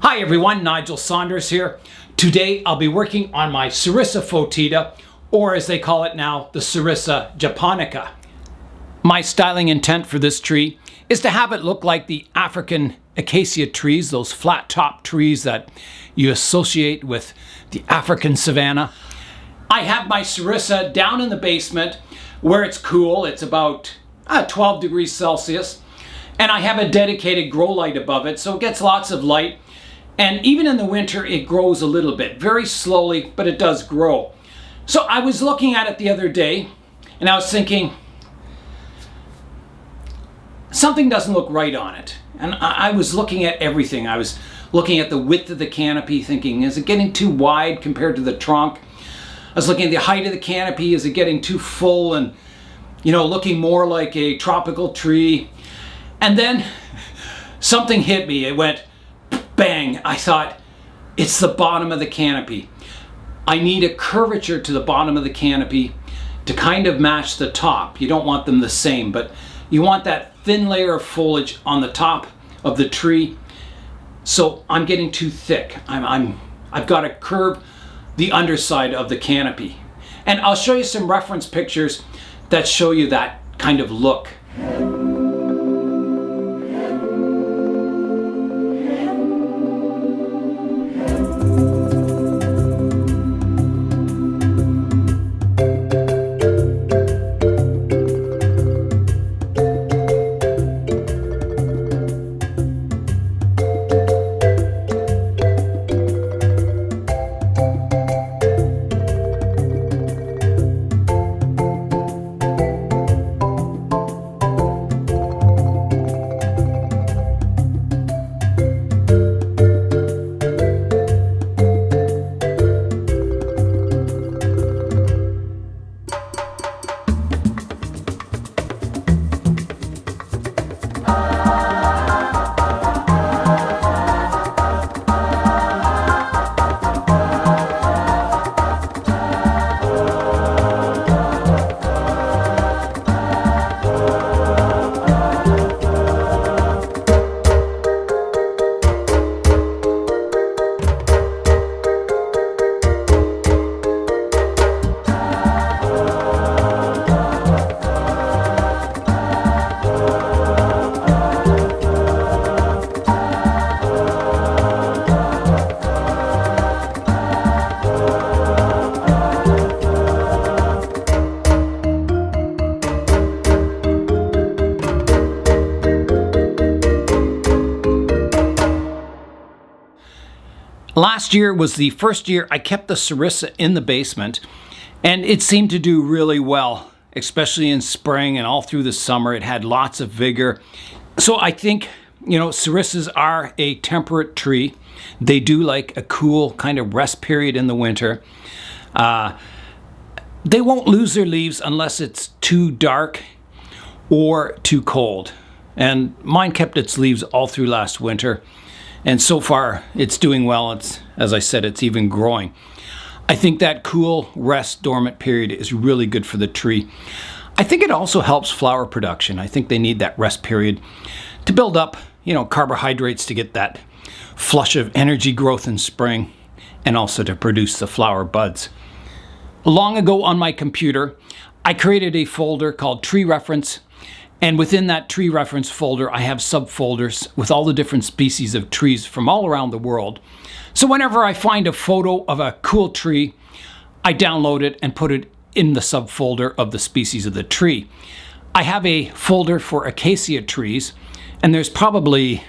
Hi everyone, Nigel Saunders here. Today I'll be working on my Serissa Fotida, or as they call it now, the Serissa japonica. My styling intent for this tree is to have it look like the African Acacia trees, those flat top trees that you associate with the African savanna. I have my Serissa down in the basement where it's cool. It's about 12 degrees Celsius. And I have a dedicated grow light above it, so it gets lots of light. And even in the winter, it grows a little bit, very slowly, but it does grow. So I was looking at it the other day, and I was thinking, something doesn't look right on it. And I was looking at everything. I was looking at the width of the canopy, thinking, is it getting too wide compared to the trunk? I was looking at the height of the canopy, is it getting too full and, looking more like a tropical tree? And then something hit me. It went bang. I thought, it's the bottom of the canopy. I need a curvature to the bottom of the canopy to kind of match the top. You don't want them the same, but you want that thin layer of foliage on the top of the tree. So I'm getting too thick. I've got to curve the underside of the canopy. And I'll show you some reference pictures that show you that kind of look. Last year was the first year I kept the Serissa in the basement, and it seemed to do really well, especially in spring and all through the summer. It had lots of vigor. So I think, Serissas are a temperate tree. They do like a cool kind of rest period in the winter. They won't lose their leaves unless it's too dark or too cold. And mine kept its leaves all through last winter. And so far, it's doing well. As I said, it's even growing. I think that cool rest dormant period is really good for the tree. I think it also helps flower production. I think they need that rest period to build up, carbohydrates to get that flush of energy growth in spring and also to produce the flower buds. Long ago on my computer, I created a folder called Tree Reference. And within that tree reference folder, I have subfolders with all the different species of trees from all around the world. So whenever I find a photo of a cool tree, I download it and put it in the subfolder of the species of the tree. I have a folder for acacia trees, and there's probably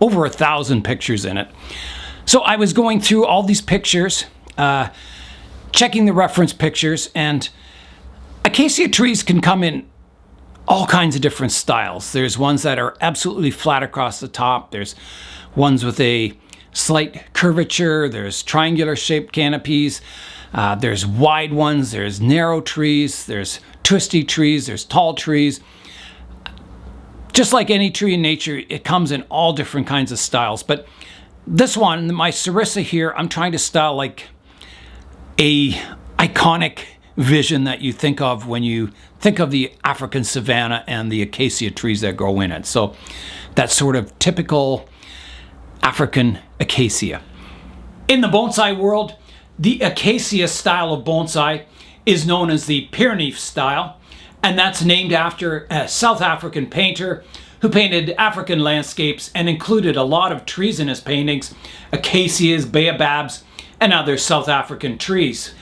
over 1,000 pictures in it. So I was going through all these pictures, checking the reference pictures, and acacia trees can come in all kinds of different styles. There's ones that are absolutely flat across the top. There's ones with a slight curvature. There's triangular shaped canopies. There's wide ones. There's narrow trees. There's twisty trees. There's tall trees. Just like any tree in nature, it comes in all different kinds of styles. But this one, my Serissa here, I'm trying to style like a iconic vision that you think of when you think of the African savanna and the acacia trees that grow in it. So that sort of typical African Acacia. In the bonsai world, the Acacia style of bonsai is known as the Pierneef Style, and that's named after a South African painter who painted African landscapes and included a lot of trees in his paintings, acacias, baobabs, and other South African trees.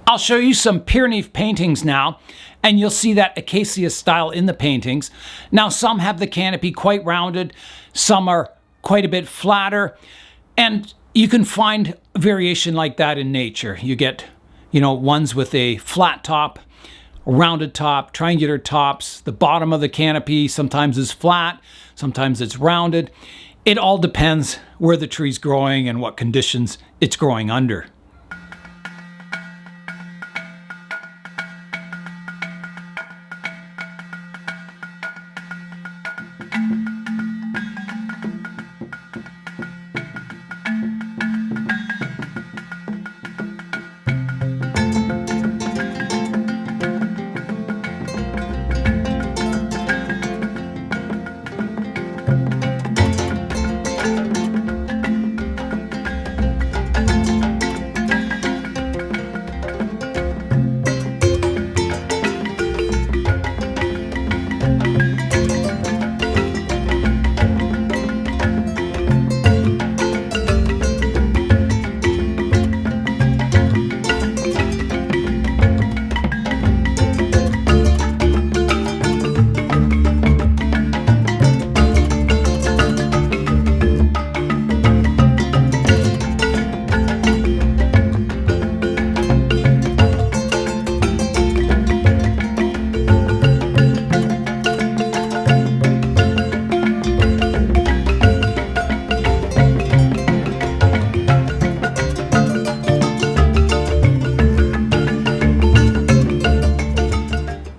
I'll show you some Pierneef paintings now, and you'll see that Acacia style in the paintings. Now, some have the canopy quite rounded, some are quite a bit flatter, and you can find variation like that in nature. You get, ones with a flat top, a rounded top, triangular tops. The bottom of the canopy sometimes is flat, sometimes it's rounded. It all depends where the tree's growing and what conditions it's growing under.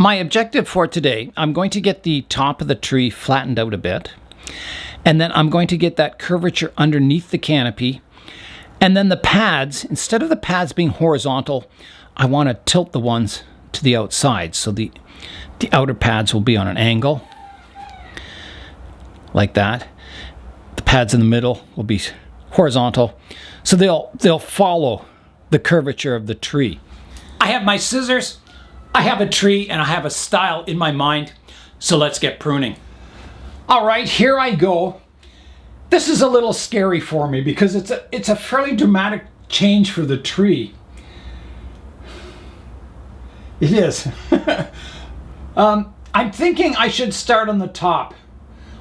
My objective for today, I'm going to get the top of the tree flattened out a bit, and then I'm going to get that curvature underneath the canopy, and then the pads, instead of the pads being horizontal, I want to tilt the ones to the outside, so the outer pads will be on an angle, like that. The pads in the middle will be horizontal, so they'll follow the curvature of the tree. I have my scissors, I have a tree, and I have a style in my mind, so let's get pruning. All right, here I go. This is a little scary for me because it's a fairly dramatic change for the tree. It is. I'm thinking I should start on the top.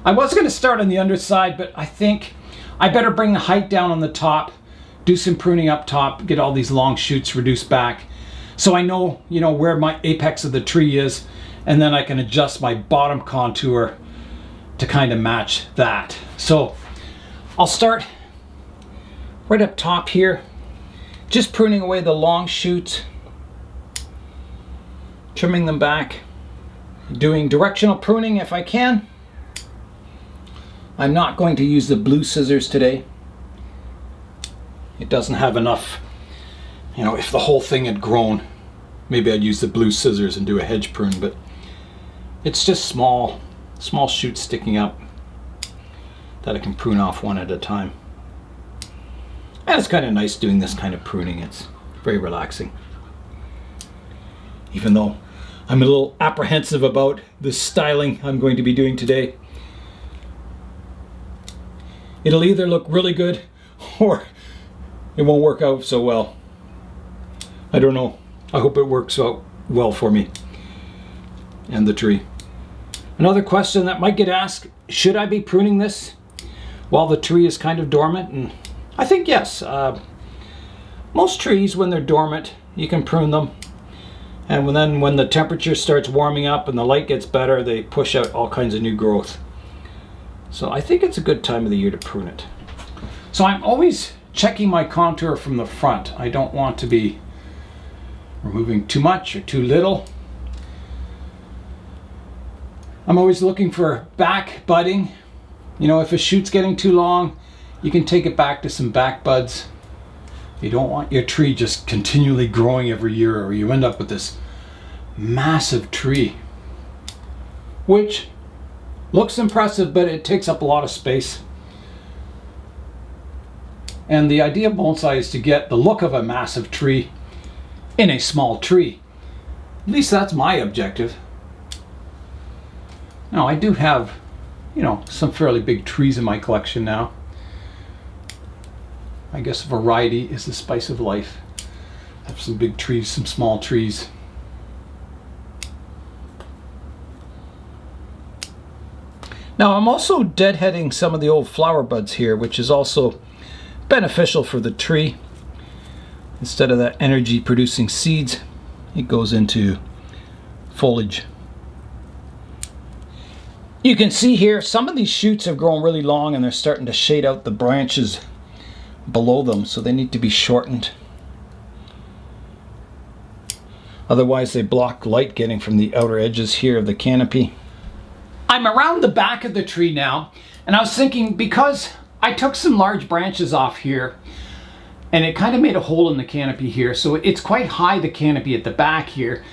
I was going to start on the underside, but I think I better bring the height down on the top, do some pruning up top, get all these long shoots reduced back, so I know, where my apex of the tree is, and then I can adjust my bottom contour to kind of match that. So I'll start right up top here, just pruning away the long shoots, trimming them back, doing directional pruning if I can. I'm not going to use the blue scissors today. It doesn't have enough. If the whole thing had grown, maybe I'd use the blue scissors and do a hedge prune, but it's just small shoots sticking up that I can prune off one at a time. And it's kind of nice doing this kind of pruning. It's very relaxing. Even though I'm a little apprehensive about the styling I'm going to be doing today. It'll either look really good or it won't work out so well. I don't know. I hope it works out well for me and the tree. Another question that might get asked, should I be pruning this while the tree is kind of dormant? And I think yes. Most trees, when they're dormant, you can prune them. And then when the temperature starts warming up and the light gets better, they push out all kinds of new growth. So I think it's a good time of the year to prune it. So I'm always checking my contour from the front. I don't want to be removing too much or too little. I'm always looking for back budding. If a shoot's getting too long, you can take it back to some back buds. You don't want your tree just continually growing every year, or you end up with this massive tree, which looks impressive, but it takes up a lot of space. And the idea of bonsai is to get the look of a massive tree in a small tree. At least that's my objective. Now I do have, you know, some fairly big trees in my collection now. I guess variety is the spice of life. I have some big trees, some small trees. Now I'm also deadheading some of the old flower buds here, which is also beneficial for the tree. Instead of that energy producing seeds, it goes into foliage. You can see here some of these shoots have grown really long and they're starting to shade out the branches below them, so they need to be shortened. Otherwise they block light getting from the outer edges here of the canopy. I'm around the back of the tree now, and I was thinking, because I took some large branches off here and it kind of made a hole in the canopy here, so it's quite high, the canopy at the back here.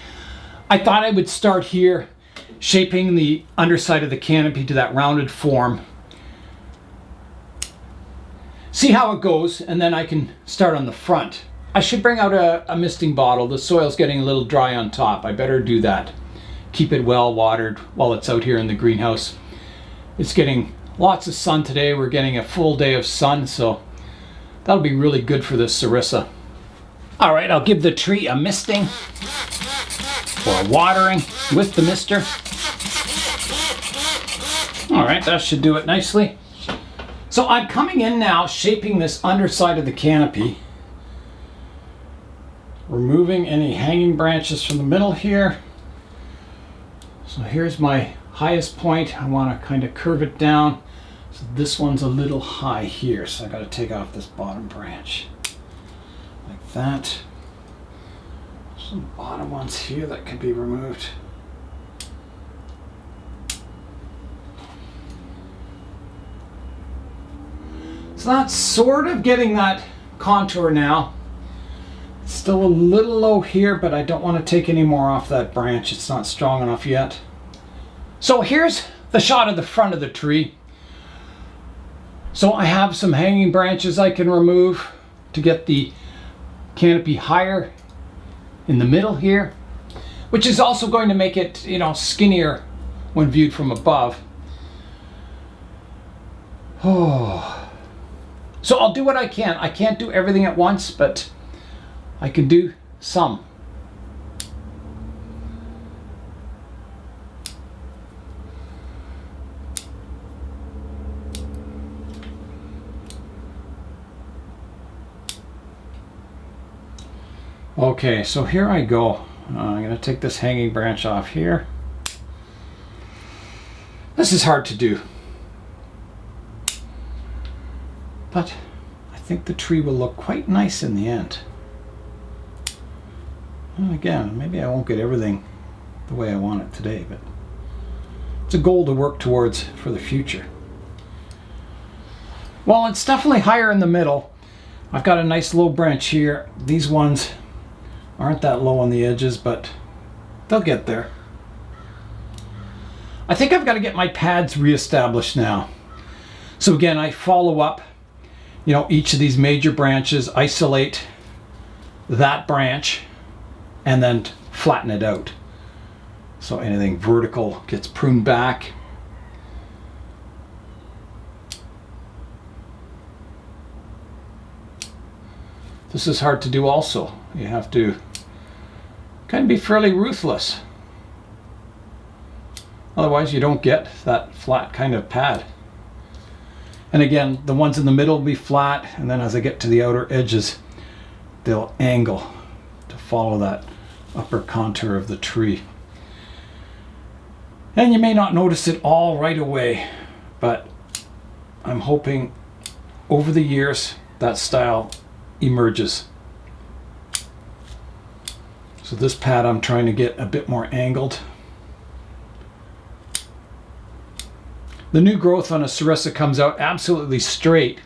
I thought I would start here, shaping the underside of the canopy to that rounded form. See how it goes, and then I can start on the front. I should bring out a misting bottle. The soil's getting a little dry on top. I better do that. Keep it well watered while it's out here in the greenhouse. It's getting lots of sun today. We're getting a full day of sun, so that'll be really good for this Serissa. All right, I'll give the tree a misting or a watering with the mister. All right, that should do it nicely. So I'm coming in now, shaping this underside of the canopy, removing any hanging branches from the middle here. So here's my highest point. I want to kind of curve it down. So this one's a little high here, so I got to take off this bottom branch like that. Some bottom ones here that can be removed. So that's sort of getting that contour now. It's still a little low here, but I don't want to take any more off that branch. It's not strong enough yet. So here's the shot of the front of the tree. So I have some hanging branches I can remove to get the canopy higher in the middle here, which is also going to make it, you know, skinnier when viewed from above. Oh. So I'll do what I can. I can't do everything at once, but I can do some. Okay, so here I go. I'm going to take this hanging branch off here. This is hard to do, but I think the tree will look quite nice in the end. And again, maybe I won't get everything the way I want it today, but it's a goal to work towards for the future. Well, it's definitely higher in the middle. I've got a nice low branch here. These ones aren't that low on the edges, but they'll get there. I think I've got to get my pads reestablished now. So again, I follow up, you know, each of these major branches, isolate that branch, and then flatten it out. So anything vertical gets pruned back. This is hard to do also. You have to kind of be fairly ruthless. Otherwise you don't get that flat kind of pad. And again, the ones in the middle will be flat, and then as I get to the outer edges, they'll angle to follow that upper contour of the tree. And you may not notice it all right away, but I'm hoping over the years that style emerges. So this pad I'm trying to get a bit more angled. The new growth on a Serissa comes out absolutely straight,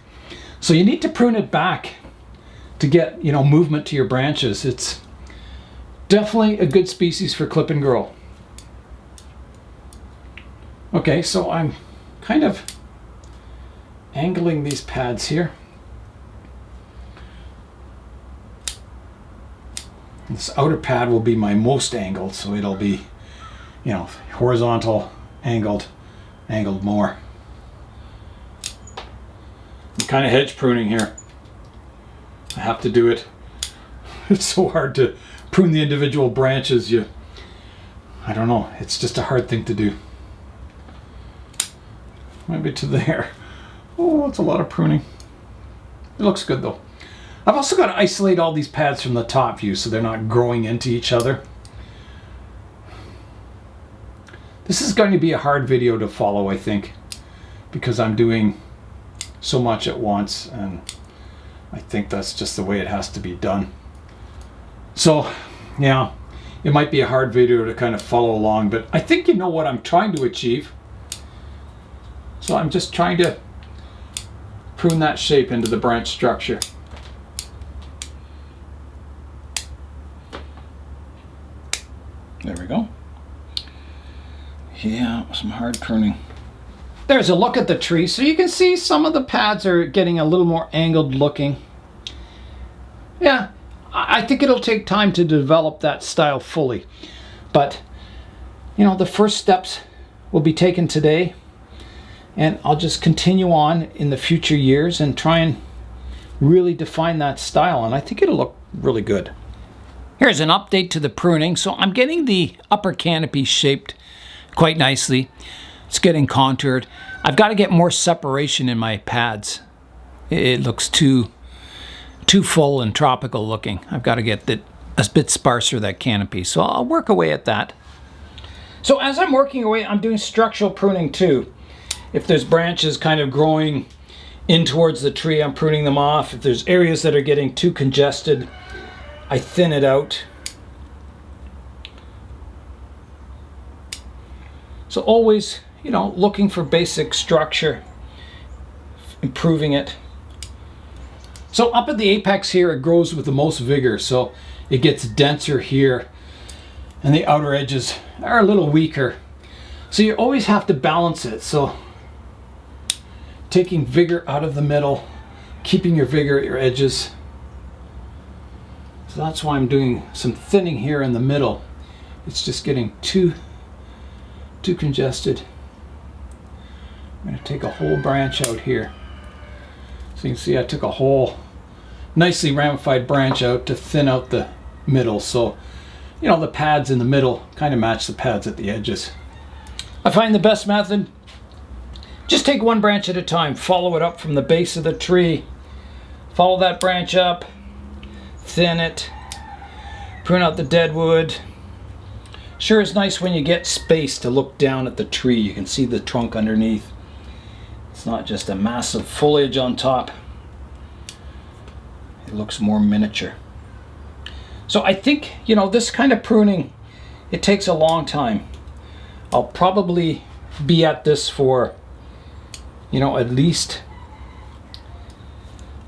so you need to prune it back to get, you know, movement to your branches. It's definitely a good species for clip and grow. Okay, so I'm kind of angling these pads here. This outer pad will be my most angled, so it'll be, you know, horizontal, angled more. I'm kind of hedge pruning here. I have to do it. It's so hard to prune the individual branches. I don't know, it's just a hard thing to do. Maybe to there. Oh, it's a lot of pruning. It looks good though. I've also got to isolate all these pads from the top view so they're not growing into each other. This is going to be a hard video to follow, I think, because I'm doing so much at once, and I think that's just the way it has to be done. So, yeah, it might be a hard video to kind of follow along, but I think you know what I'm trying to achieve. So I'm just trying to prune that shape into the branch structure. There we go. Yeah, some hard pruning. There's a look at the tree, so you can see some of the pads are getting a little more angled looking. Yeah, I think it'll take time to develop that style fully. But, you know, the first steps will be taken today, and I'll just continue on in the future years and try and really define that style, and I think it'll look really good. Here's an update to the pruning. So I'm getting the upper canopy shaped quite nicely. It's getting contoured. I've got to get more separation in my pads. It looks too full and tropical looking. I've got to get that a bit sparser, that canopy. So I'll work away at that. So as I'm working away, I'm doing structural pruning too. If there's branches kind of growing in towards the tree, I'm pruning them off. If there's areas that are getting too congested, I thin it out. So always, you know, looking for basic structure, improving it. So up at the apex here, it grows with the most vigor, so it gets denser here, and the outer edges are a little weaker. So you always have to balance it. So taking vigor out of the middle, keeping your vigor at your edges. So that's why I'm doing some thinning here in the middle. It's just getting too congested. I'm going to take a whole branch out here. So you can see I took a whole nicely ramified branch out to thin out the middle. So, you know, the pads in the middle kind of match the pads at the edges. I find the best method, just take one branch at a time. Follow it up from the base of the tree. Follow that branch up. Thin it, prune out the dead wood. Sure is nice when you get space to look down at the tree. You can see the trunk underneath. It's not just a massive foliage on top. It looks more miniature. So I think, you know, this kind of pruning, it takes a long time. I'll probably be at this for, you know, at least,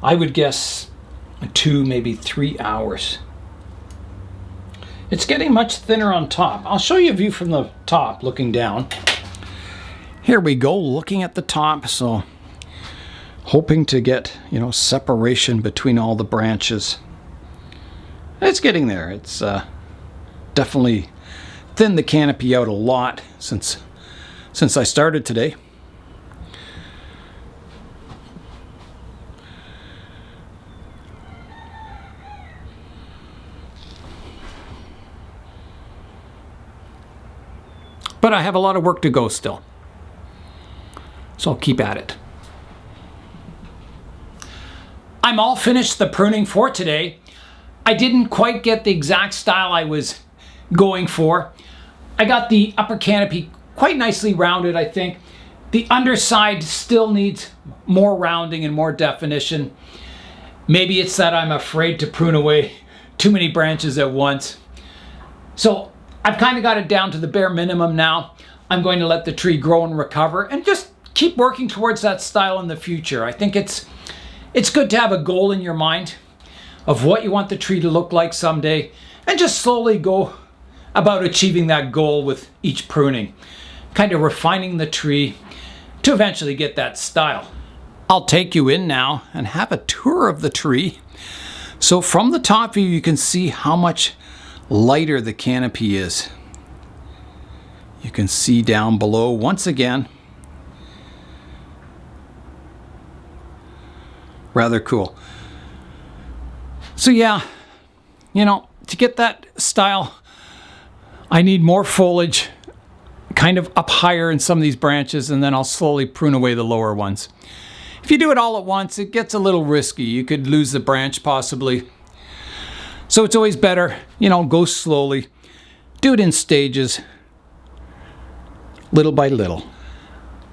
I would guess, 2, maybe 3 hours. It's getting much thinner on top. I'll show you a view from the top looking down. Here we go, looking at the top. So hoping to get, you know, separation between all the branches. It's getting there. It's definitely thinned the canopy out a lot since I started today. But I have a lot of work to go still. So I'll keep at it. I'm all finished the pruning for today. I didn't quite get the exact style I was going for. I got the upper canopy quite nicely rounded, I think. The underside still needs more rounding and more definition. Maybe it's that I'm afraid to prune away too many branches at once. So I've kind of got it down to the bare minimum now. I'm going to let the tree grow and recover and just keep working towards that style in the future. I think it's good to have a goal in your mind of what you want the tree to look like someday, and just slowly go about achieving that goal with each pruning, kind of refining the tree to eventually get that style. I'll take you in now and have a tour of the tree. So from the top view, you can see how much lighter the canopy is. You can see down below once again. Rather cool. So yeah, you know, to get that style, I need more foliage kind of up higher in some of these branches, and then I'll slowly prune away the lower ones. If you do it all at once, it gets a little risky. You could lose the branch possibly. So it's always better, you know, go slowly. Do it in stages, little by little.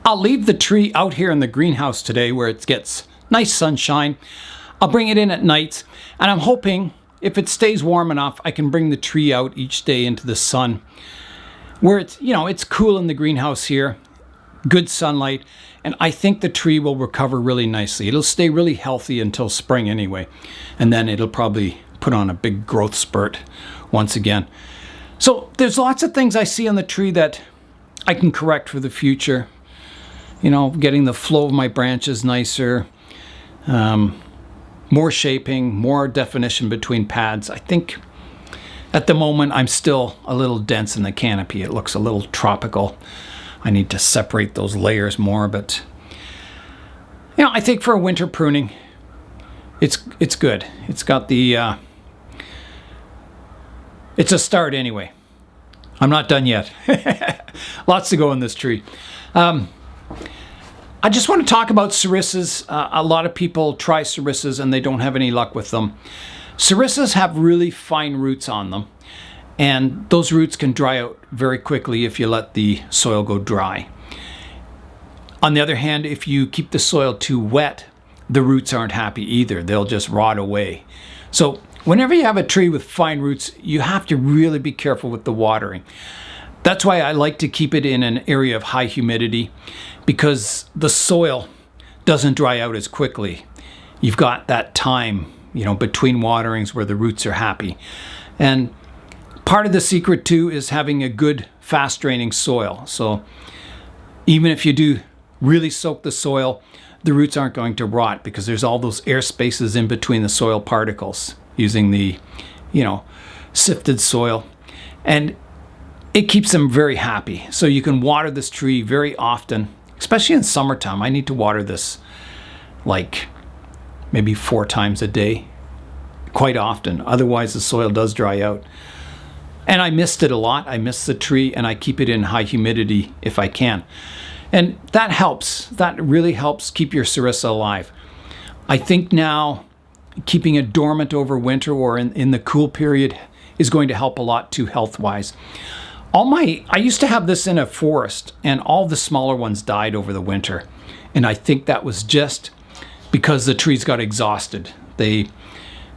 I'll leave the tree out here in the greenhouse today where it gets nice sunshine. I'll bring it in at nights, and I'm hoping if it stays warm enough, I can bring the tree out each day into the sun where it's, you know, it's cool in the greenhouse here, good sunlight, and I think the tree will recover really nicely. It'll stay really healthy until spring anyway, and then it'll probably put on a big growth spurt once again. So there's lots of things I see on the tree that I can correct for the future. You know, getting the flow of my branches nicer, more shaping, more definition between pads. I think at the moment I'm still a little dense in the canopy. It looks a little tropical. I need to separate those layers more, but you know, I think for a winter pruning, it's good. It's got the it's a start anyway. I'm not done yet. Lots to go in this tree. I just want to talk about serissas. A lot of people try serissas and they don't have any luck with them. Serissas have really fine roots on them, and those roots can dry out very quickly if you let the soil go dry. On the other hand, if you keep the soil too wet, the roots aren't happy either. They'll just rot away. So whenever you have a tree with fine roots, you have to really be careful with the watering. That's why I like to keep it in an area of high humidity, because the soil doesn't dry out as quickly. You've got that time, you know, between waterings where the roots are happy. And part of the secret too is having a good fast draining soil. So even if you do really soak the soil, the roots aren't going to rot because there's all those air spaces in between the soil particles using the, you know, sifted soil. And it keeps them very happy. So you can water this tree very often, especially in summertime. I need to water this like maybe 4 times a day, quite often. Otherwise the soil does dry out. And I missed it a lot. I miss the tree, and I keep it in high humidity if I can. And that helps. That really helps keep your serissa alive. I think now keeping it dormant over winter or in the cool period is going to help a lot too health-wise. I used to have this in a forest, and all the smaller ones died over the winter. And I think that was just because the trees got exhausted. They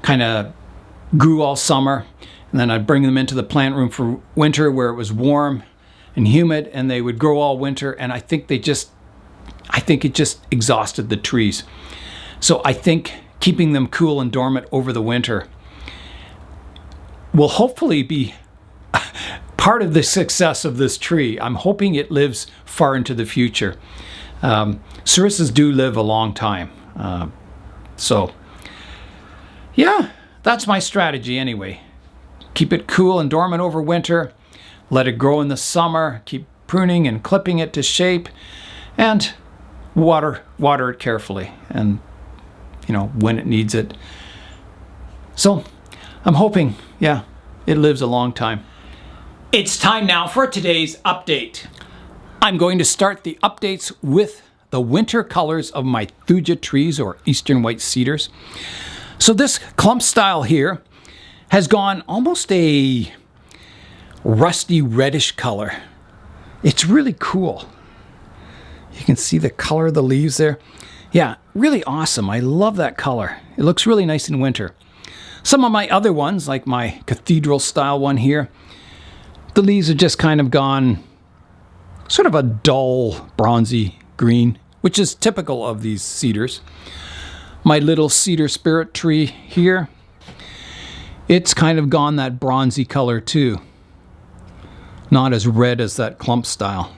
kind of grew all summer, and then I'd bring them into the plant room for winter where it was warm and humid, and they would grow all winter, and I think it just exhausted the trees. So I think keeping them cool and dormant over the winter will hopefully be part of the success of this tree. I'm hoping it lives far into the future. Serissas do live a long time. So yeah, that's my strategy anyway. Keep it cool and dormant over winter, let it grow in the summer, keep pruning and clipping it to shape, and water it carefully, and you know, when it needs it. So I'm hoping, yeah, it lives a long time. It's time now for today's update. I'm going to start the updates with the winter colors of my thuja trees, or eastern white cedars. So this clump style here has gone almost a rusty reddish color. It's really cool. You can see the color of the leaves there. Yeah, really awesome. I love that color. It looks really nice in winter. Some of my other ones, like my cathedral style one here, the leaves have just kind of gone sort of a dull bronzy green, which is typical of these cedars. My little cedar spirit tree here, it's kind of gone that bronzy color too. Not as red as that clump style.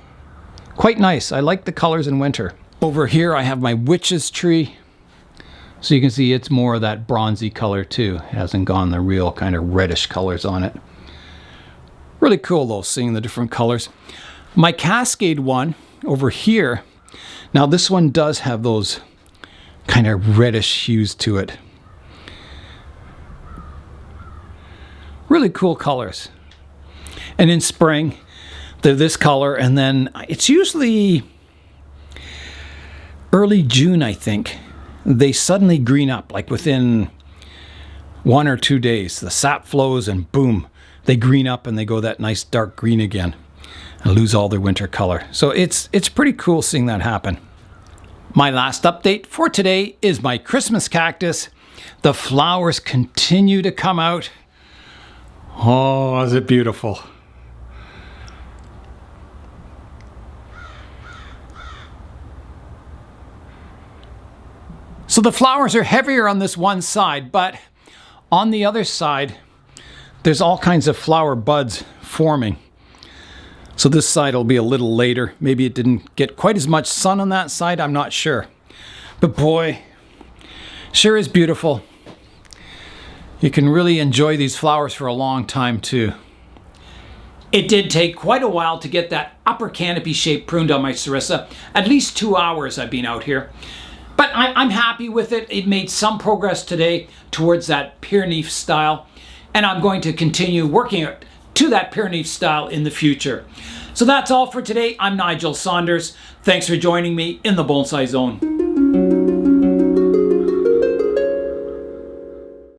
Quite nice. I like the colors in winter. Over here I have my witch's tree. So you can see it's more of that bronzy color too. It hasn't gone the real kind of reddish colors on it. Really cool though, seeing the different colors. My Cascade one over here, now this one does have those kind of reddish hues to it. Really cool colors. And in spring, they're this color, and then it's usually early June, I think. They suddenly green up, like within 1 or 2 days. The sap flows and boom, they green up and they go that nice dark green again and lose all their winter color. So it's pretty cool seeing that happen. My last update for today is my Christmas cactus. The flowers continue to come out. Oh, is it beautiful? So the flowers are heavier on this one side, but on the other side, there's all kinds of flower buds forming. So this side will be a little later. Maybe it didn't get quite as much sun on that side, I'm not sure. But boy, sure is beautiful. You can really enjoy these flowers for a long time too. It did take quite a while to get that upper canopy shape pruned on my Serissa. At least 2 hours I've been out here. But I'm happy with it. It made some progress today towards that Pierneef style. And I'm going to continue working to that Pierneef style in the future. So that's all for today. I'm Nigel Saunders. Thanks for joining me in the Bonsai Zone.